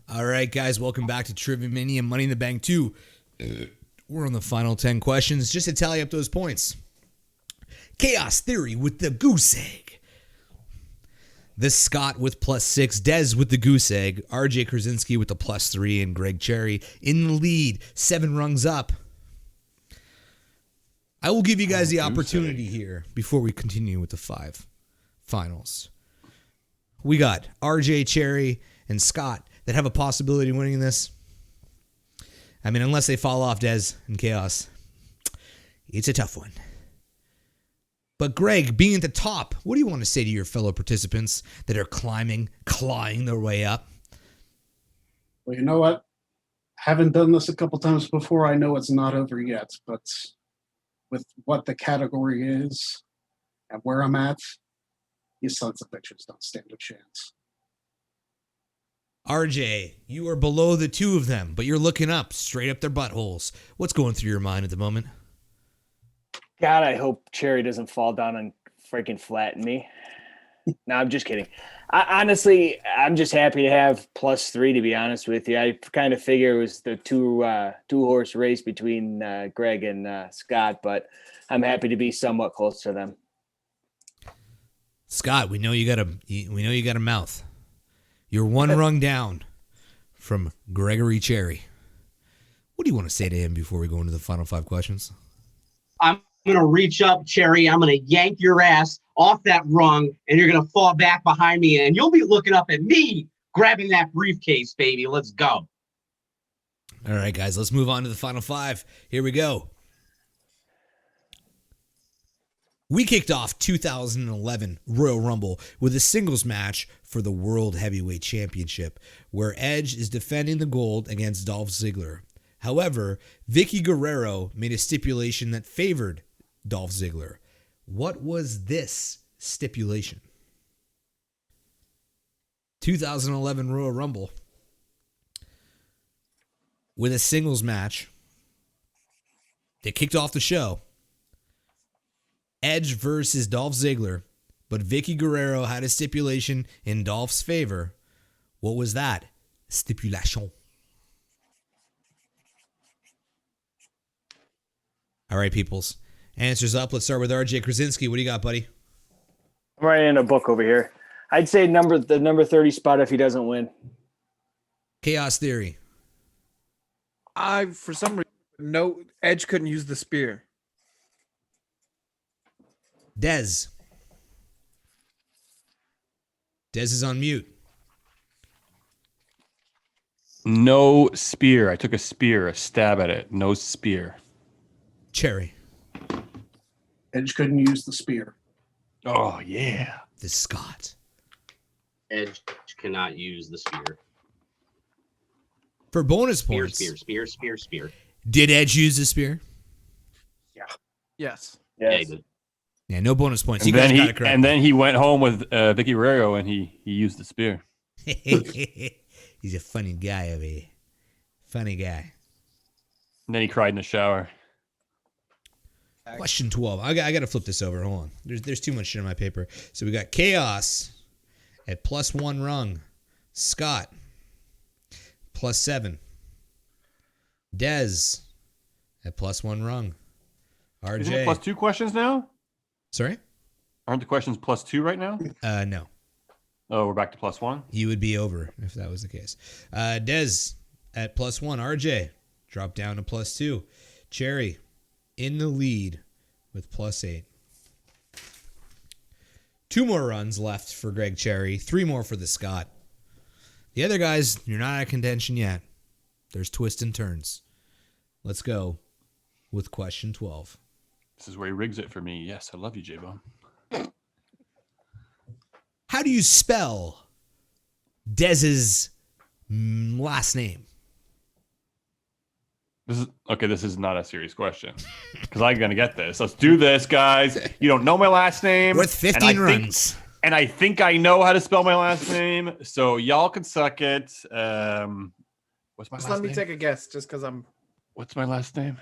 All right, guys, welcome back to Trivamania Money in the Bank 2. We're on the final 10 questions just to tally up those points. Chaos Theory with the goose egg. The Scott with +6, Dez with the goose egg, RJ Krasinski with the +3, and Greg Cherry in the lead, 7 rungs up. I will give you guys the opportunity here before we continue with the 5 finals. We got RJ, Cherry, and Scott that have a possibility of winning this. I mean, unless they fall off Dez and Chaos. It's a tough one. But Greg, being at the top, what do you want to say to your fellow participants that are clawing their way up? Well, you know what? Haven't done this a couple times before. I know it's not over yet, but with what the category is and where I'm at, you sons of bitches don't stand a chance. RJ, you are below the 2 of them, but you're looking up, straight up their buttholes. What's going through your mind at the moment? God, I hope Cherry doesn't fall down and freaking flatten me. No, I'm just kidding. Honestly, I'm just happy to have +3, to be honest with you. I kind of figure it was the two-horse race between Greg and Scott, but I'm happy to be somewhat close to them. Scott, we know you got a mouth. You're 1 rung down from Gregory Cherry. What do you want to say to him before we go into the final 5 questions? I'm going to reach up, Cherry. I'm going to yank your ass off that rung, and you're going to fall back behind me, and you'll be looking up at me grabbing that briefcase, baby. Let's go. All right, guys, let's move on to the final 5. Here we go. We kicked off 2011 Royal Rumble with a singles match for the World Heavyweight Championship, where Edge is defending the gold against Dolph Ziggler. However, Vicky Guerrero made a stipulation that favored Dolph Ziggler. What was this stipulation? 2011 Royal Rumble with a singles match that kicked off the show. Edge versus Dolph Ziggler, but Vicky Guerrero had a stipulation in Dolph's favor. What was that stipulation? All right, peoples. Answers up. Let's start with RJ Krasinski. What do you got, buddy? I'm writing a book over here. I'd say the number 30 spot if he doesn't win. Chaos Theory. For some reason, no, Edge couldn't use the spear. Dez. Dez is on mute. No spear. I took a stab at it. No spear. Cherry. Edge couldn't use the spear. Oh, yeah. The Scott. Edge cannot use the spear. For bonus Spear, points. spear. Did Edge use the spear? Yes. Yeah, he did. Yeah, no bonus points. And You guys then, got it correct. and then he went home with Vicky Guerrero and he used the spear. He's a funny guy over here. Funny guy. And then he cried in the shower. Question 12. I got to flip this over. Hold on. There's too much shit on my paper. So we got Chaos at +1 rung. Scott +7. Dez at +1 rung. RJ. Isn't it +2 questions now? Sorry? Aren't the questions +2 right now? No. Oh, we're back to +1? You would be over if that was the case. Dez at +1. RJ dropped down to +2. Cherry in the lead with +8. 2 more runs left for Greg Cherry. 3 more for the Scott. The other guys, you're not out of contention yet. There's twists and turns. Let's go with question 12. This is where he rigs it for me. Yes, I love you, J-Bone. How do you spell Dez's last name? This is not a serious question because I'm gonna get this. Let's do this, guys. You don't know my last name. Worth 15 runs. And I think I know how to spell my last name, so y'all can suck it. What's my Just last let me name? take a guess, just because I'm. What's my last name?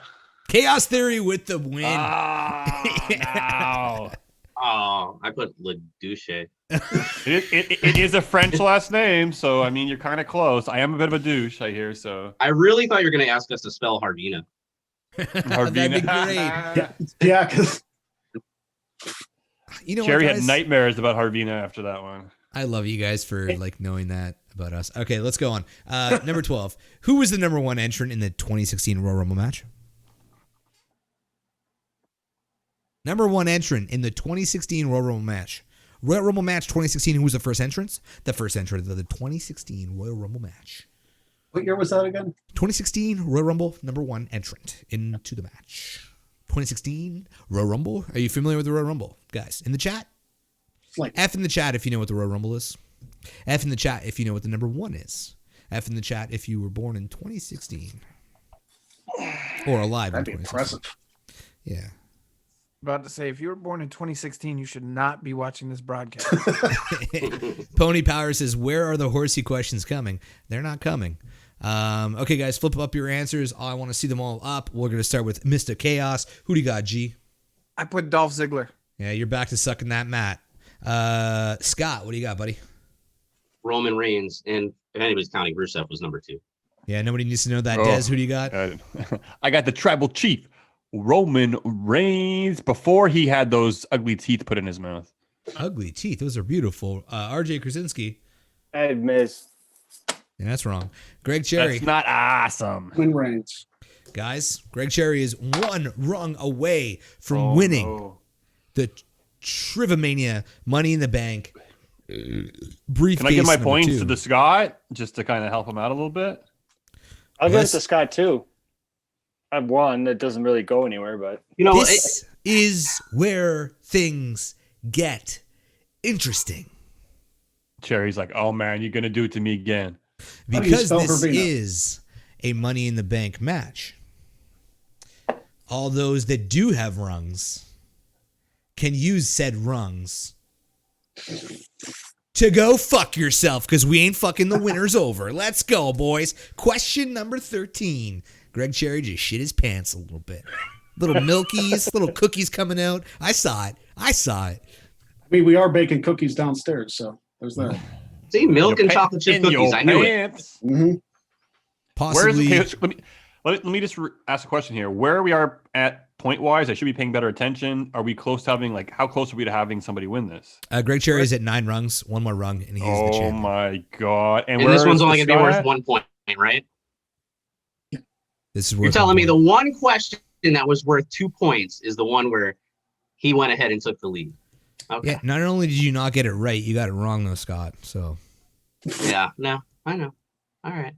Chaos Theory with the win. No. Oh, I put Le Douche. It is a French last name, so I mean you're kind of close. I am a bit of a douche, I hear. So I really thought you were going to ask us to spell Harvina. That'd be great. Yeah, because You know Jerry what, had guys? nightmares about Harvina after that one. I love you guys for like knowing that about us. Okay, let's go on. Number 12. Who was the number 1 entrant in the 2016 Royal Rumble match? Number 1 entrant in the 2016 Royal Rumble match. Royal Rumble match 2016. Who was the first entrant? The first entrant of the 2016 Royal Rumble match. what year was that again? 2016 Royal Rumble number 1 entrant into the match. 2016 Royal Rumble. Are you familiar with the Royal Rumble, guys? In the chat, It's like F in the chat if you know what the Royal Rumble is. F in the chat if you know what the number 1 is. F in the chat if you were born in 2016 or alive that'd be in 2016. impressive. Yeah. About to say, if you were born in 2016, you should not be watching this broadcast. Pony Power says, "Where are the horsey questions coming?" They're not coming. Okay, guys, flip up your answers. I want to see them all up. We're going to start with Mr. Chaos. Who do you got, G? I put Dolph Ziggler. Yeah, you're back to sucking that mat. Scott, what do you got, buddy? Roman Reigns, and if anybody's counting, Rusev was number 2. Yeah, nobody needs to know that. Oh. Dez, who do you got? I got the tribal chief, Roman Reigns, before he had those ugly teeth put in his mouth. Ugly teeth. Those are beautiful. RJ Krasinski. I missed. Yeah, that's wrong. Greg Cherry. That's not awesome. Win Reigns. Guys, Greg Cherry is 1 rung away from winning No. the Trivamania Money in the Bank briefcase. Can I give my number points 2. to the Scott just to kind of help him out a little bit? I'll give it Let's- to Scott too. I've won. It doesn't really go anywhere, but You know, This is where things get interesting Cherry's like, oh man, you're gonna do it to me again. How do you because spell this Verbena? is a Money in the Bank match. All those that do have rungs can use said rungs to go fuck yourself because we ain't fucking the winners over. Let's go, boys. Question number 13. Greg Cherry just shit his pants a little bit. Little milkies, little cookies coming out. I saw it. I mean, we are baking cookies downstairs, so there's that. see, milk and Your chocolate chip in your cookies. I knew it. pants. Mm-hmm. Possibly. Let me just ask a question here. Where we are at point wise, I should be paying better attention. Are we close to having how close are we to having somebody win this? Greg Cherry is at 9 rungs. 1 more rung, and he's the Oh champion. my god! And where this is one's the only going to be Scott worth at? 1 point, right? This is You're worth telling me it. the one question that was worth 2 points is the one where he went ahead and took the lead. Okay. Yeah, not only did you not get it right, you got it wrong though, Scott. So Yeah, no, I know. All right.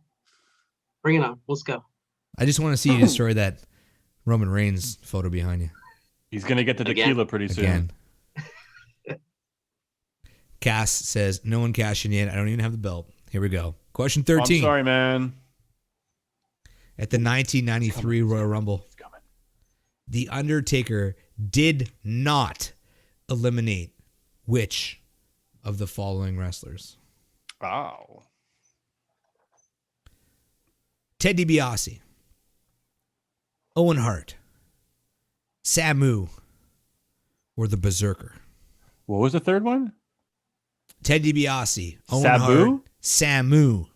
Bring it on. Let's go. I just want to see you destroy that Roman Reigns photo behind you. He's gonna get the tequila pretty soon. Again. Cass says, no one cashing yet. I don't even have the belt. Here we go. Question 13. I'm sorry, man. At the 1993 Royal Rumble, The Undertaker did not eliminate which of the following wrestlers? Oh. Ted DiBiase, Owen Hart, Samu, or the Berserker? What was the third one? Ted DiBiase, Owen Sabu? Hart, Samu,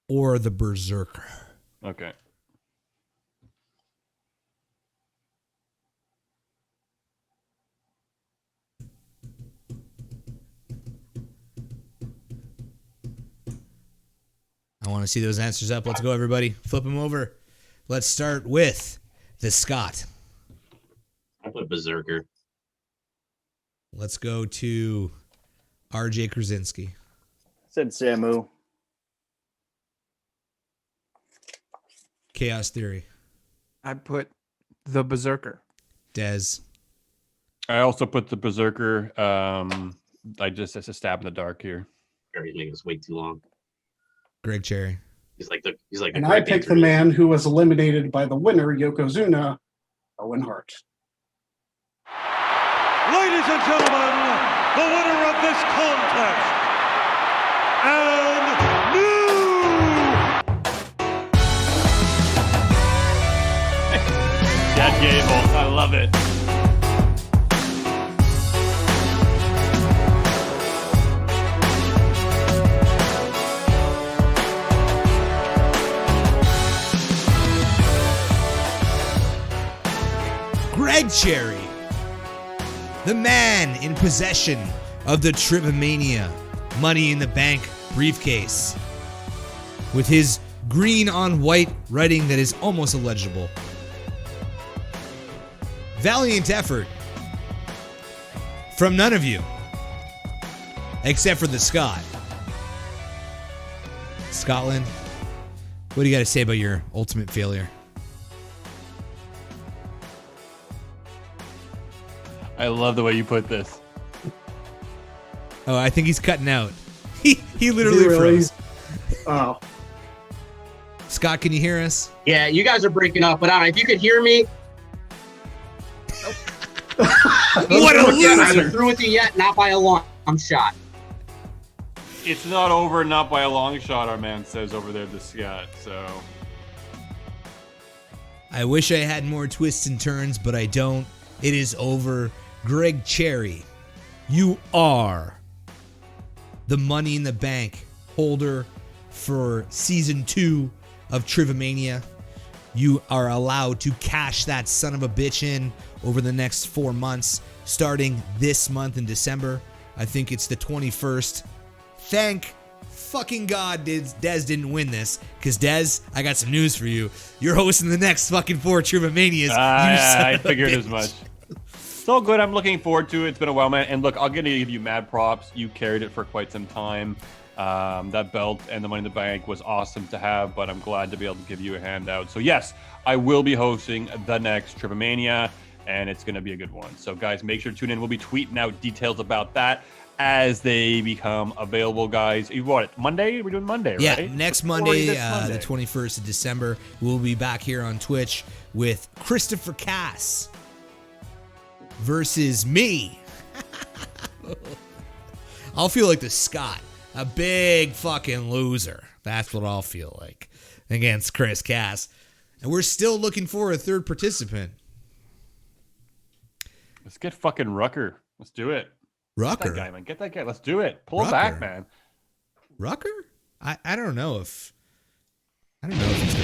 or the Berserker? Okay. I want to see those answers up. Let's go, everybody. Flip them over. Let's start with the Scott. I put Berserker. Let's go to RJ Krasinski. Said Samu. Chaos Theory. I put the Berserker. Dez. I also put the Berserker. It's a stab in the dark here. He's making us wait too long. Greg Cherry. He's like the And I picked the man who was eliminated by the winner, Yokozuna, Owen Hart. Ladies and gentlemen, the winner of this contest, and Chad Gable. I love it. Greg Cherry, the man in possession of the Trivamania Money in the Bank briefcase, with his green on white writing that is almost illegible. Valiant effort from none of you, except for the Scott. Scotland, what do you got to say about your ultimate failure? I love the way you put this. Oh, I think he's cutting out. He literally Really? froze. Oh. Scott, can you hear us? Yeah, you guys are breaking up, but I don't know if you could hear me. What a I loser! ain't through with you yet, not by a long shot. It's not over, not by a long shot, our man says over there, the Scott. So I wish I had more twists and turns, but I don't. It is over. Greg Cherry, you are the Money in the Bank holder for season 2 of Trivamania. You are allowed to cash that son of a bitch in over the next 4 months, starting this month in December. I think it's the 21st. Thank fucking God Dez didn't win this, because Dez, I got some news for you. You're hosting the next fucking 4 Trivamanias. I figured as much. It's all good. I'm looking forward to it. It's been a while, man. And look, I'm going to give you mad props. You carried it for quite some time. That belt and the Money in the Bank was awesome to have, but I'm glad to be able to give you a handout. So yes, I will be hosting the next Trivamania, and it's going to be a good one. So guys, make sure to tune in. We'll be tweeting out details about that as they become available, guys. What, Monday? We're doing Monday, yeah, right? next Monday, the 21st of December, we'll be back here on Twitch with Christopher Cass versus me. I'll feel like the Scott, a big fucking loser. That's what I'll feel like against Chris Cass. And we're still looking for a third participant. Let's get fucking Rucker. Let's do it. Rucker? Get that guy, man. Get that guy. Let's do it. Pull him back, man. Rucker? I don't know if he's gonna come.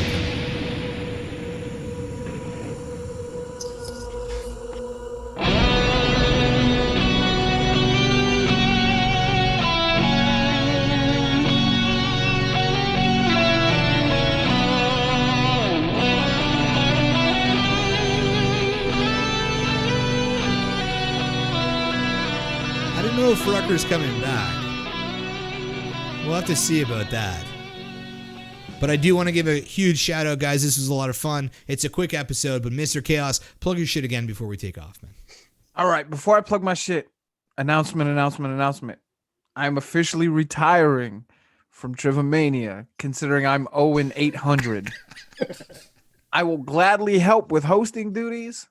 know if Rucker's coming back. We'll have to see about that. But I do want to give a huge shout out, guys. This was a lot of fun. It's a quick episode, but Mr. Chaos, plug your shit again before we take off, man. All right, before I plug my shit, announcement. I'm officially retiring from Trivamania, considering I'm 0-800. I will gladly help with hosting duties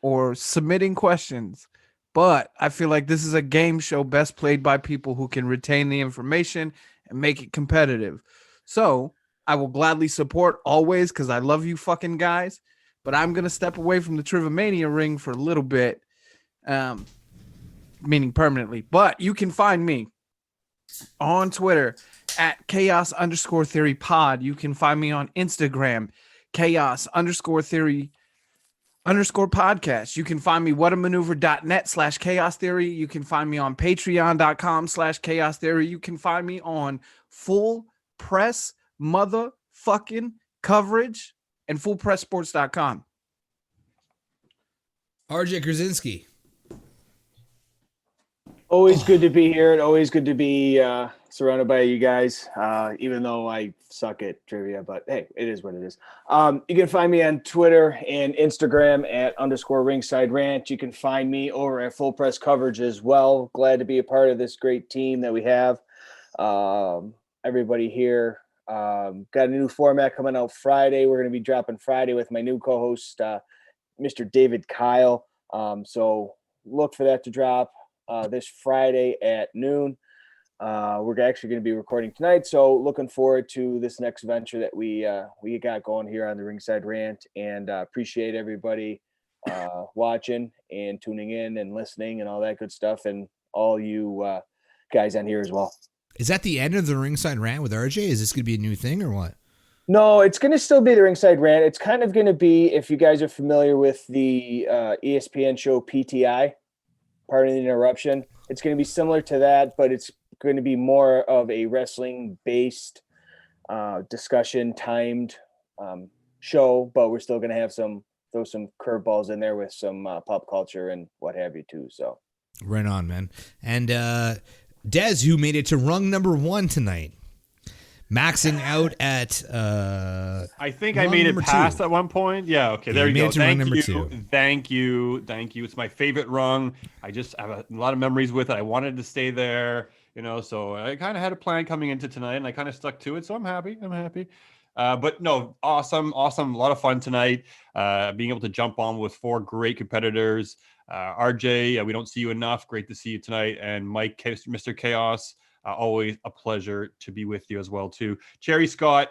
or submitting questions, but I feel like this is a game show best played by people who can retain the information and make it competitive. So I will gladly support always because I love you fucking guys, but I'm going to step away from the Trivamania ring for a little bit, meaning permanently. But you can find me on Twitter at chaos_theory pod. You can find me on Instagram, chaos_theory _podcast. You can find me whatamaneuver.net/chaos theory. You can find me on patreon.com/chaos theory. You can find me on Full Press motherfucking coverage and fullpressports.com. RJ Krasinski. Always good to be here, and always good to be surrounded by you guys, even though I suck at trivia, but hey, it is what it is. You can find me on Twitter and Instagram at _ringside rant. You can find me over at Full Press Coverage as well. Glad to be a part of this great team that we have. Everybody here. Got a new format coming out Friday. We're going to be dropping Friday with my new co-host, Mr. David Kyle. So look for that to drop this Friday at noon. We're actually going to be recording tonight, so looking forward to this next venture that we got going here on the Ringside Rant, and appreciate everybody watching and tuning in and listening and all that good stuff, and all you guys on here as well. Is that the end of the Ringside Rant with RJ? Is this going to be a new thing or what? No, it's going to still be the Ringside Rant. It's kind of going to be, if you guys are familiar with the ESPN show PTI, Pardon the Interruption, it's going to be similar to that, but it's going to be more of a wrestling-based discussion, timed show, but we're still going to have throw some curveballs in there with some pop culture and what have you too. So right on, man. And Dez, who made it to rung number 1 tonight, maxing out at I think I made it past at one point. Yeah, okay, there you go. Thank you. It's my favorite rung. I just have a lot of memories with it. I wanted to stay there, so I kind of had a plan coming into tonight, and I kind of stuck to it, so I'm happy. But no, awesome, a lot of fun tonight. Being able to jump on with 4 great competitors. RJ, we don't see you enough. Great to see you tonight. And Mike, Mr. Chaos, always a pleasure to be with you as well too. Cherry Scott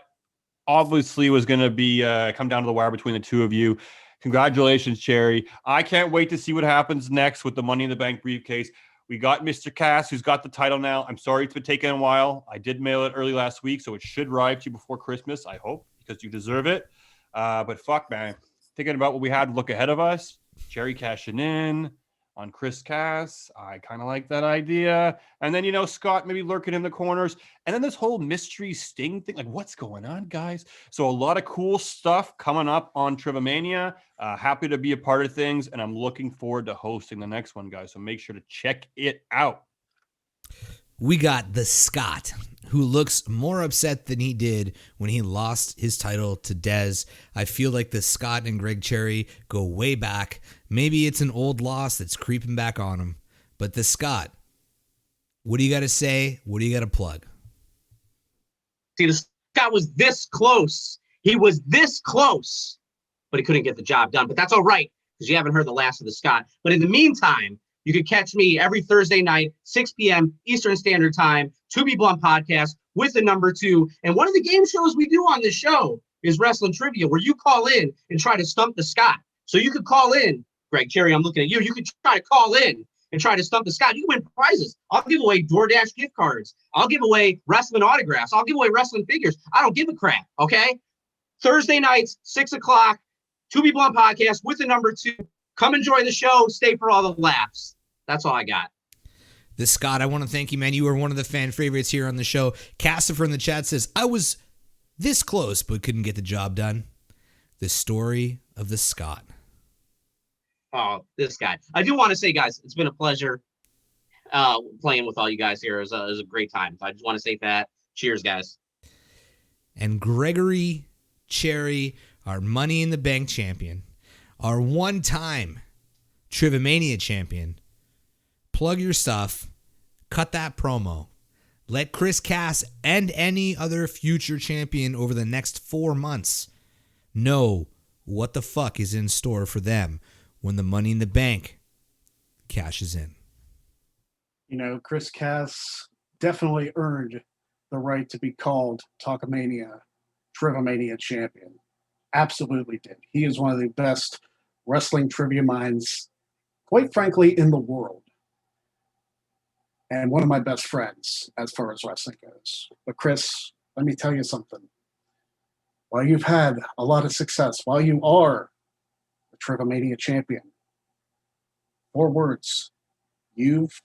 obviously was going to be come down to the wire between the two of you. Congratulations, Cherry. I can't wait to see what happens next with the Money in the Bank briefcase. We got Mr. Cass, who's got the title now. I'm sorry it's been taking a while. I did mail it early last week, so it should arrive to you before Christmas, I hope, because you deserve it. But fuck, man. Thinking about what we had to look ahead of us, Cherry cashing in on Chris Cass. I kind of like that idea. And then, Scott maybe lurking in the corners. And then this whole mystery Sting thing. Like, what's going on, guys? So a lot of cool stuff coming up on Trivamania. Happy to be a part of things. And I'm looking forward to hosting the next one, guys. So make sure to check it out. We got the Scott, who looks more upset than he did when he lost his title to Dez. I feel like the Scott and Greg Cherry go way back. Maybe it's an old loss that's creeping back on him. But the Scott, what do you got to say? What do you got to plug? See, the Scott was this close. He was this close, but he couldn't get the job done. But that's all right, because you haven't heard the last of the Scott. But in the meantime, you can catch me every Thursday night, 6 p.m. Eastern Standard Time, To Be Blunt podcast with the number 2. And one of the game shows we do on the show is Wrestling Trivia, where you call in and try to stump the Scott. So you could call in, Greg Cherry, I'm looking at you. You could try to call in and try to stump the Scott. You can win prizes. I'll give away DoorDash gift cards. I'll give away wrestling autographs. I'll give away wrestling figures. I don't give a crap, okay? Thursday nights, 6 o'clock, To Be Blunt podcast with the number 2. Come enjoy the show. Stay for all the laughs. That's all I got. The Scott, I want to thank you, man. You are one of the fan favorites here on the show. Cassifer in the chat says, I was this close, but couldn't get the job done. The story of the Scott. Oh, this guy. I do want to say, guys, it's been a pleasure. playing with all you guys here. It was a great time. So I just want to say that. Cheers, guys. And Gregory Cherry, our Money in the Bank champion, our one-time Trivamania champion. Plug your stuff. Cut that promo. Let Chris Cass and any other future champion over the next 4 months know what the fuck is in store for them when the Money in the Bank cashes in. You know, Chris Cass definitely earned the right to be called Talkamania Trivamania champion. Absolutely did. He is one of the best wrestling trivia minds, quite frankly, in the world. And one of my best friends as far as wrestling goes. But Chris, let me tell you something. While you've had a lot of success, while you are the Trivamania champion, 4 words, you've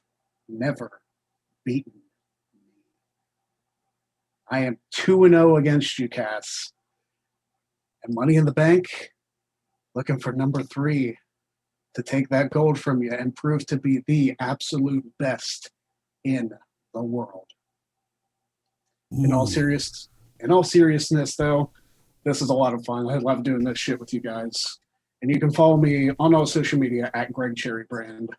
never beaten me. I am 2-0 against you, Cass. And Money in the Bank, looking for number 3 to take that gold from you and prove to be the absolute best in the world. In all seriousness, though, this is a lot of fun. I love doing this shit with you guys. And you can follow me on all social media at Greg Cherry Brand.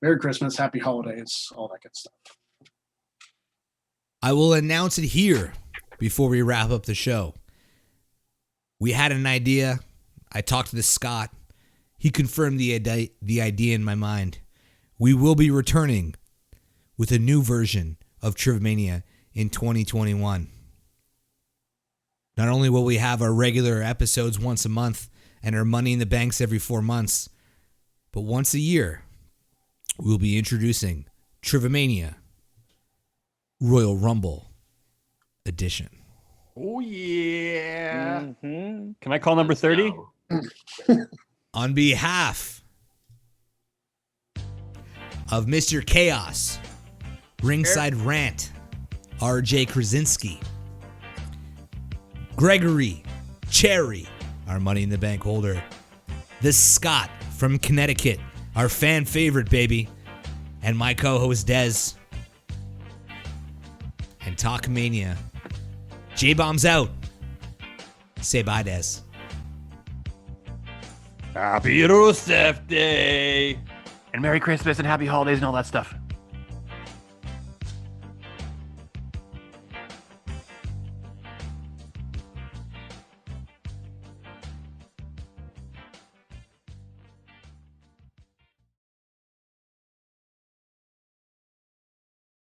Merry Christmas, Happy Holidays, all that good stuff. I will announce it here before we wrap up the show. We had an idea. I talked to the Scott. He confirmed the idea in my mind. We will be returning with a new version of Trivamania in 2021. Not only will we have our regular episodes once a month and our Money in the Banks every 4 months, but once a year, we'll be introducing Trivamania Royal Rumble Edition. Oh, yeah. Mm-hmm. Can I call number 30? On behalf of Mr. Chaos, Ringside Rant, RJ Krasinski, Gregory Cherry, our Money in the Bank holder, the Scott from Connecticut, our fan favorite, baby, and my co-host Dez, and Talkmania. J-Bomb's out. Say bye, Dez. Happy Rusev Day. And Merry Christmas and Happy Holidays and all that stuff.